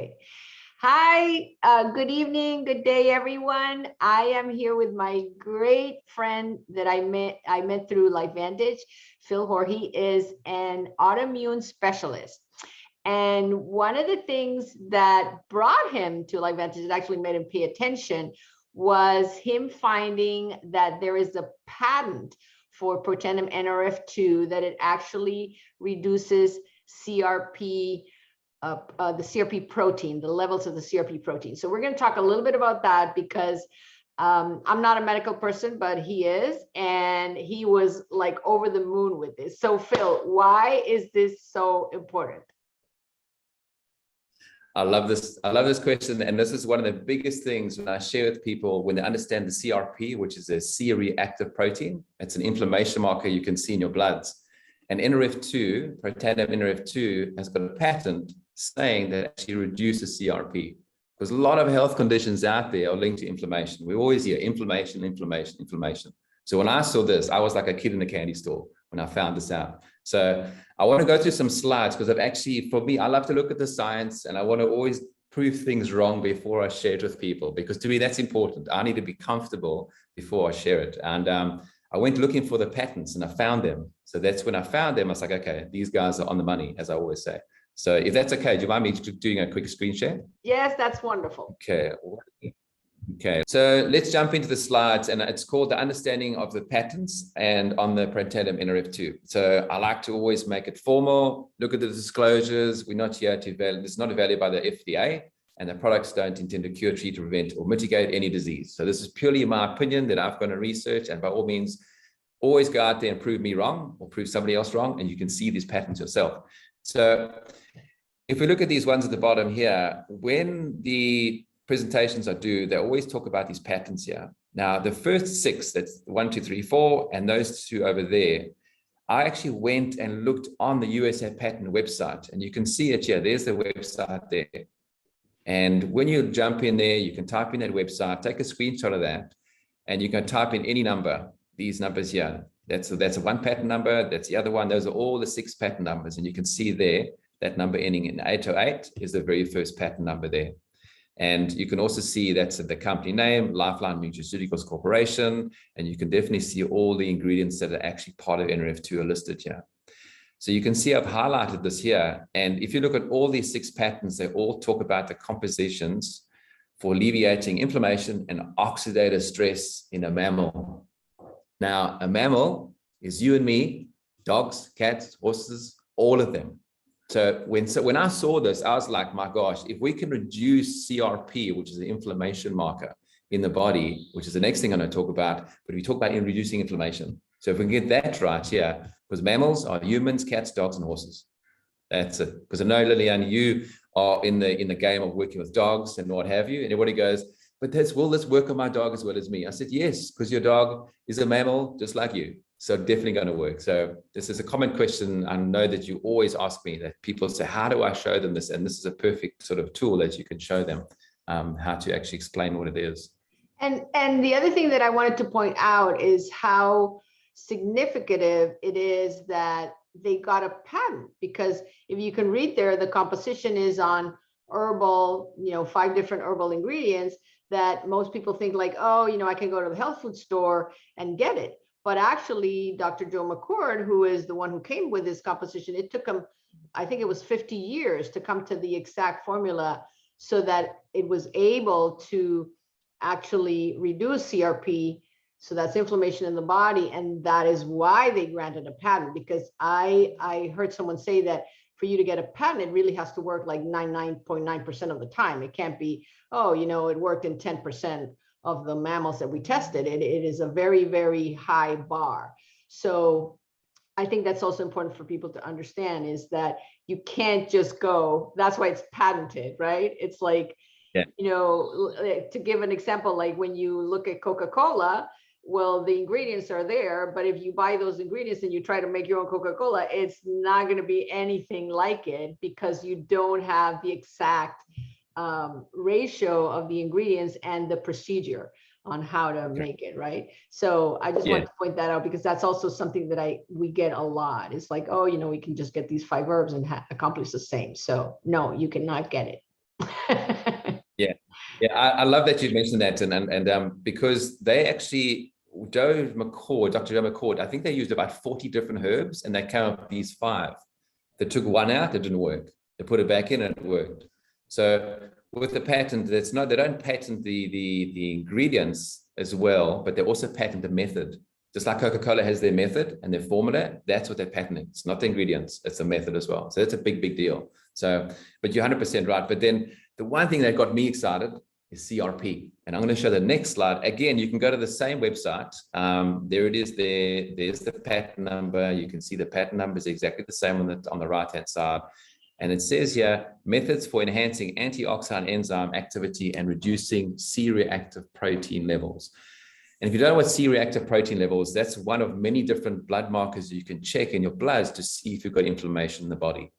Okay. Hi, good evening, good day, everyone. I am here with my great friend that I met through LifeVantage. Phil Jorge is an autoimmune specialist. And one of the things that brought him to LifeVantage, that actually made him pay attention, was him finding that there is a patent for Protandim Nrf2 that it actually reduces CRP, the CRP protein, the levels of the CRP protein. So we're going to talk a little bit about that because I'm not a medical person, but he is, and he was like over the moon with this. So Phil, why is this so important? I love this question. And this is one of the biggest things when I share with people when they understand the CRP, which is a C-reactive protein. It's an inflammation marker you can see in your bloods. And Nrf2, Protandim Nrf2, has got a patent saying that it actually reduces CRP. Because a lot of health conditions out there are linked to inflammation. We always hear inflammation, inflammation, inflammation. So when I saw this, I was like a kid in a candy store when I found this out. So I want to go through some slides because I've actually, for me, I love to look at the science and I want to always prove things wrong before I share it with people, because to me, that's important. I need to be comfortable before I share it. And I went looking for the patents and I found them. So that's when I found them, I was like, okay, these guys are on the money, as I always say. So if that's okay, do you mind me doing a quick screen share? Yes, that's wonderful. Okay. Okay, so let's jump into the slides, and it's called the understanding of the patents and on the Protandim Nrf2. So I like to always make it formal, look at the disclosures. We're not here to evaluate, it's not evaluated by the FDA, and the products don't intend to cure, treat, or prevent, or mitigate any disease. So this is purely my opinion that I've gone to research, and by all means, always go out there and prove me wrong or prove somebody else wrong, and you can see these patents yourself. So if we look at these ones at the bottom here, when the presentations I do, they always talk about these patents here. Now, the first six, that's 1, 2, 3, 4, and those two over there, I actually went and looked on the USA patent website, and you can see it here. There's the website there. And when you jump in there, you can type in that website, take a screenshot of that, and you can type in any number, these numbers here. That's a one patent number, that's the other one. Those are all the 6 patent numbers, and you can see there, that number ending in 808 is the very first patent number there. And you can also see that's the company name, Lifeline Nutraceuticals Corporation, and you can definitely see all the ingredients that are actually part of Nrf2 are listed here. So you can see I've highlighted this here. And if you look at all these 6 patents, they all talk about the compositions for alleviating inflammation and oxidative stress in a mammal. Now, a mammal is you and me, dogs, cats, horses, all of them. So when I saw this, I was like, my gosh, if we can reduce CRP, which is an inflammation marker in the body, which is the next thing I'm going to talk about, but we talk about reducing inflammation. So if we can get that right here, because mammals are humans, cats, dogs, and horses. That's it. Because I know, Lillian, you are in the game of working with dogs and what have you. And everybody goes, but will this work on my dog as well as me? I said, yes, because your dog is a mammal just like you. So definitely going to work. So this is a common question. I know that you always ask me that people say, how do I show them this? And this is a perfect sort of tool that you can show them how to actually explain what it is. And the other thing that I wanted to point out is how significant it is that they got a patent, because if you can read there, the composition is on herbal, 5 different herbal ingredients that most people think like, oh, I can go to the health food store and get it. But actually, Dr. Joe McCord, who is the one who came with this composition, it took him, I think it was 50 years to come to the exact formula so that it was able to actually reduce CRP. So that's inflammation in the body. And that is why they granted a patent, because I heard someone say that for you to get a patent, it really has to work like 99.9% of the time. It can't be, oh, it worked in 10% of the mammals that we tested. It is a very, very high bar. So I think that's also important for people to understand, is that you can't just go, that's why it's patented, right? It's like, yeah. To give an example, like when you look at Coca-Cola, well, the ingredients are there, but if you buy those ingredients and you try to make your own Coca-Cola, it's not going to be anything like it, because you don't have the exact ratio of the ingredients and the procedure on how to make it, right? So I just want to point that out, because that's also something that we get a lot. It's like, oh, we can just get these 5 herbs and accomplish the same. So no, you cannot get it. Yeah, yeah, I love that you mentioned that, and because they actually, Dr. Joe McCord, I think they used about 40 different herbs, and they came up with these 5. They took one out, it didn't work. They put it back in, and it worked. So with the patent, that's not, they don't patent the ingredients as well, but they also patent the method. Just like Coca-Cola has their method and their formula, that's what they're patenting. It's not the ingredients, it's the method as well. So that's a big, big deal. So, but you're 100% right. But then the one thing that got me excited is CRP. And I'm going to show the next slide. Again, you can go to the same website. There it is there. There's the patent number. You can see the patent number is exactly the same on the right-hand side. And it says here, methods for enhancing antioxidant enzyme activity and reducing C-reactive protein levels. And if you don't know what C-reactive protein levels, that's one of many different blood markers you can check in your bloods to see if you've got inflammation in the body.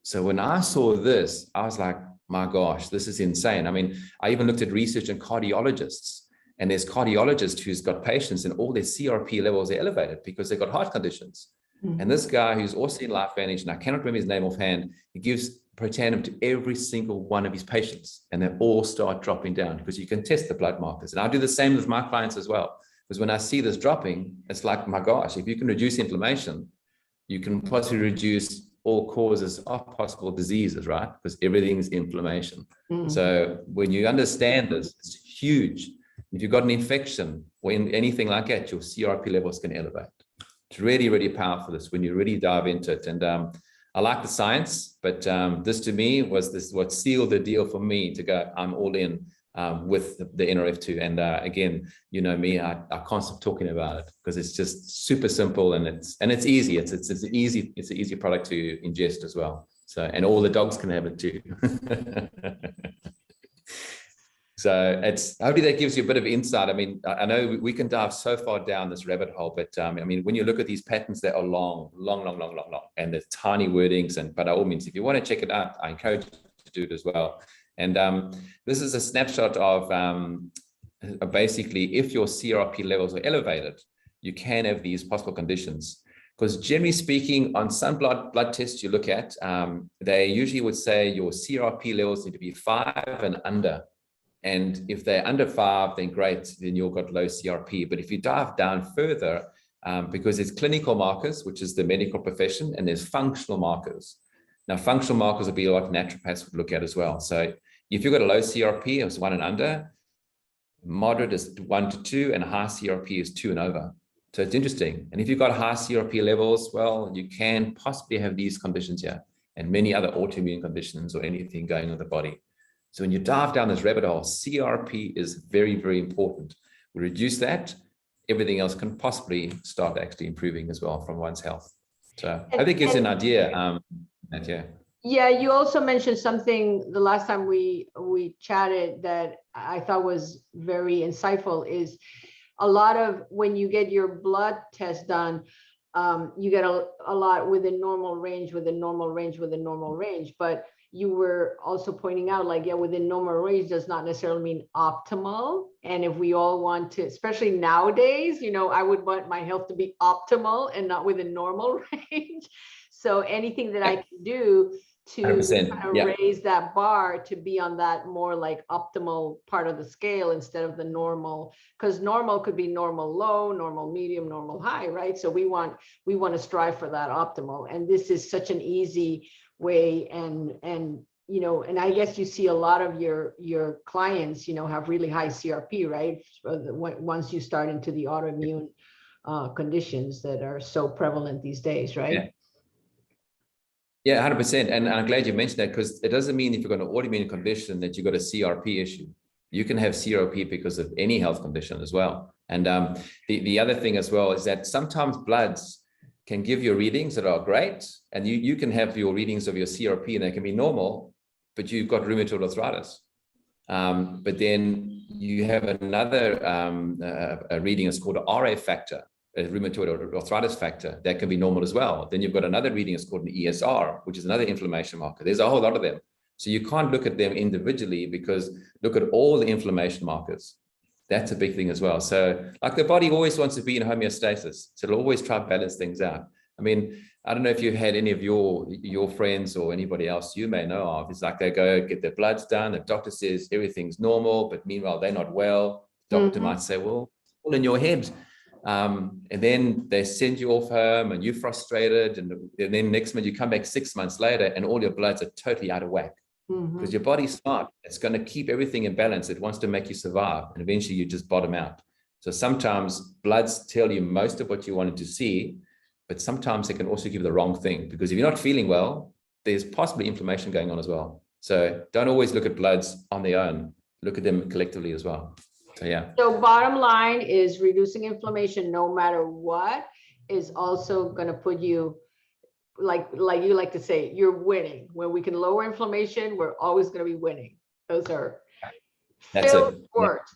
So when I saw this, I was like, my gosh, this is insane. I mean, I even looked at research in cardiologists, and there's cardiologists who's got patients and all their CRP levels are elevated because they've got heart conditions. Mm-hmm. And this guy who's also in LifeVantage, and I cannot remember his name offhand, he gives Protandim to every single one of his patients, and they all start dropping down because you can test the blood markers. And I do the same with my clients as well, because when I see this dropping, it's like, my gosh, if you can reduce inflammation, you can possibly reduce all causes of possible diseases, right? Because everything's inflammation. Mm-hmm. So when you understand this, it's huge. If you've got an infection or anything like that, your CRP levels can elevate. It's really, really powerful, this, when you really dive into it. And I like the science, but this to me was what sealed the deal for me to go, I'm all in with the Nrf2. And again, you know me, I can't stop talking about it because it's just super simple, and it's easy. It's an easy product to ingest as well. So, and all the dogs can have it too. So hopefully that gives you a bit of insight. I mean, I know we can dive so far down this rabbit hole, but I mean, when you look at these patents, they are long, and there's tiny wordings. And by all means, if you want to check it out, I encourage you to do it as well. And this is a snapshot of basically, if your CRP levels are elevated, you can have these possible conditions. Because generally speaking, on some blood tests you look at, they usually would say your CRP levels need to be 5 and under. And if they're under 5, then great, then you've got low CRP. But if you dive down further, because there's clinical markers, which is the medical profession, and there's functional markers. Now, functional markers will be what naturopaths would look at as well. So if you've got a low CRP, it's 1 and under, moderate is 1 to 2, and high CRP is 2 and over. So it's interesting. And if you've got high CRP levels, well, you can possibly have these conditions here and many other autoimmune conditions or anything going on in the body. So when you dive down this rabbit hole, CRP is very, very important. We reduce that, everything else can possibly start actually improving as well from one's health. So I think it's an idea. Yeah, you also mentioned something the last time we chatted that I thought was very insightful, is a lot of when you get your blood test done, you get a lot within normal range, but you were also pointing out, like, yeah, within normal range does not necessarily mean optimal. And if we all want to, especially nowadays, you know, I would want my health to be optimal and not within normal range. So anything that I can do to kind of raise that bar to be on that more like optimal part of the scale instead of the normal, because normal could be normal low, normal medium, normal high, right? So we want to strive for that optimal. And this is such an easy way, and you know, and I guess you see a lot of your clients, you know, have really high CRP, right? Once you start into the autoimmune conditions that are so prevalent these days, right? Yeah, 100%. And I'm glad you mentioned that, because it doesn't mean if you've got an autoimmune condition that you've got a CRP issue. You can have CRP because of any health condition as well. And the other thing as well is that sometimes bloods can give you readings that are great, and you can have your readings of your CRP and they can be normal, but you've got rheumatoid arthritis. But then you have another a reading that's called an RA factor, a rheumatoid arthritis factor, that can be normal as well. Then you've got another reading that's called an ESR, which is another inflammation marker. There's a whole lot of them. So you can't look at them individually, because look at all the inflammation markers. That's a big thing as well. So like the body always wants to be in homeostasis. So it'll always try to balance things out. I mean, I don't know if you've had any of your friends or anybody else you may know of. It's like they go get their bloods done. The doctor says everything's normal, but meanwhile they're not well. The doctor might say, well, it's all in your head. And then they send you off home and you're frustrated. And then next month you come back 6 months later and all your bloods are totally out of whack. Because your body's smart. It's going to keep everything in balance. It wants to make you survive. And eventually you just bottom out. So sometimes bloods tell you most of what you wanted to see, but sometimes they can also give the wrong thing, because if you're not feeling well, there's possibly inflammation going on as well. So don't always look at bloods on their own. Look at them collectively as well. So yeah. So bottom line is reducing inflammation, no matter what, is also going to put you, like you like to say, you're winning. When we can lower inflammation, we're always going to be winning. Those are Phil's words.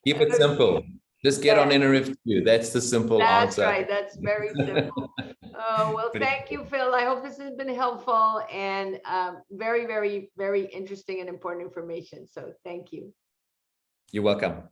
Keep it simple. Just get on Nrf2. That's the simple answer. That's right. That's very simple. Oh, well, thank you, Phil. I hope this has been helpful and very, very, very interesting and important information. So thank you. You're welcome.